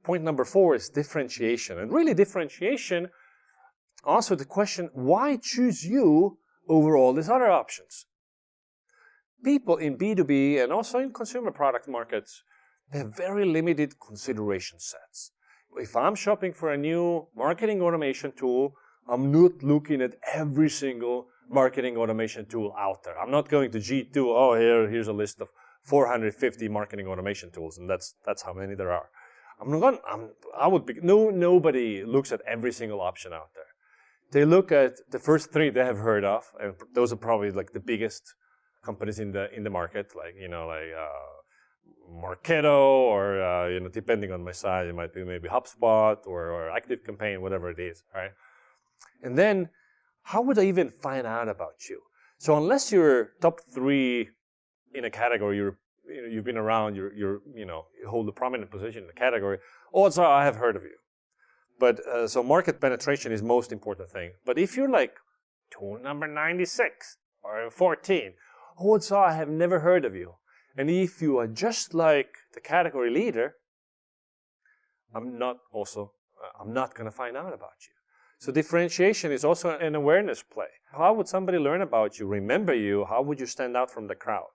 point number 4 is differentiation. And really differentiation answers the question, why choose you over all these other options? People in B2B and also in consumer product markets, they have very limited consideration sets. If I'm shopping for a new marketing automation tool, I'm not looking at every single marketing automation tool out there. I'm not going to G2, oh, here's a list of 450 marketing automation tools, and that's how many there are. Nobody looks at every single option out there. They look at the first 3 they have heard of, and those are probably like the biggest companies in the market, like Marketo, or depending on my size, it might be maybe HubSpot or ActiveCampaign, whatever it is, right? And then, how would I even find out about you? So unless you're top 3 in a category, you've been around, you hold a prominent position in the category, odds are I have heard of you. But so market penetration is most important thing. But if you're like tool number 96 or 14, odds are I have never heard of you. And if you are just like the category leader, I'm not going to find out about you. So differentiation is also an awareness play. How would somebody learn about you, remember you? How would you stand out from the crowd?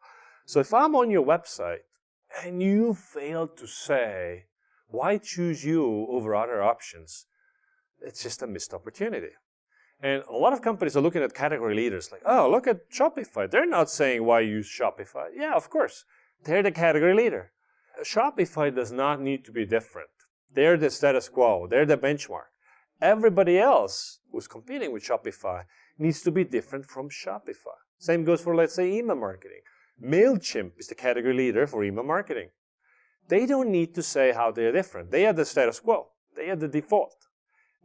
So if I'm on your website and you fail to say, why choose you over other options? It's just a missed opportunity. And a lot of companies are looking at category leaders like, oh, look at Shopify. They're not saying why use Shopify. Yeah, of course. They're the category leader. Shopify does not need to be different. They're the status quo. They're the benchmark. Everybody else who's competing with Shopify needs to be different from Shopify. Same goes for, let's say, email marketing. MailChimp is the category leader for email marketing. They don't need to say how they're different. They are the status quo. They are the default.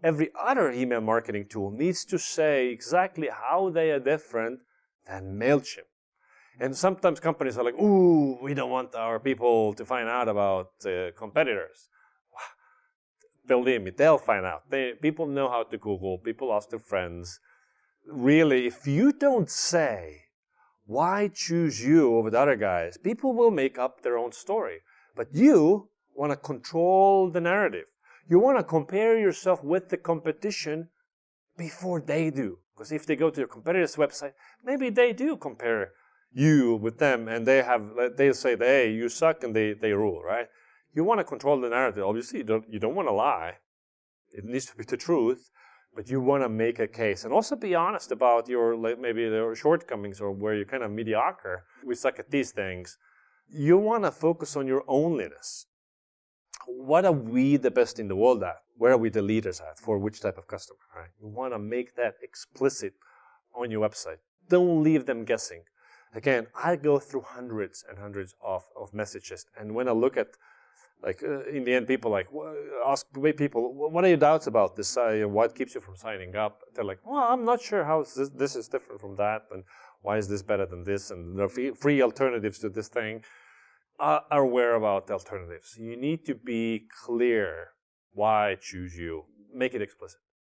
Every other email marketing tool needs to say exactly how they are different than MailChimp. And sometimes companies are like, ooh, we don't want our people to find out about competitors. Believe me, they'll find out. People know how to Google. People ask their friends. Really, if you don't say, why choose you over the other guys, people will make up their own story. But you want to control the narrative. You want to compare yourself with the competition before they do. Because if they go to your competitor's website, maybe they do compare you with them, and they'll say, hey, you suck, and they rule, right? You want to control the narrative. Obviously, you don't want to lie. It needs to be the truth, but you want to make a case. And also be honest about maybe your shortcomings or where you're kind of mediocre. We suck at these things. You want to focus on your onlyness. What are we the best in the world at? Where are we the leaders at? For which type of customer, right? You want to make that explicit on your website. Don't leave them guessing. Again, I go through hundreds and hundreds of messages. And when I look at, in the end, people ask people, what are your doubts about this? What keeps you from signing up? They're like, well, I'm not sure how this is different from that. And why is this better than this? And there are free alternatives to this thing. Are aware about the alternatives. You need to be clear why choose you. Make it explicit.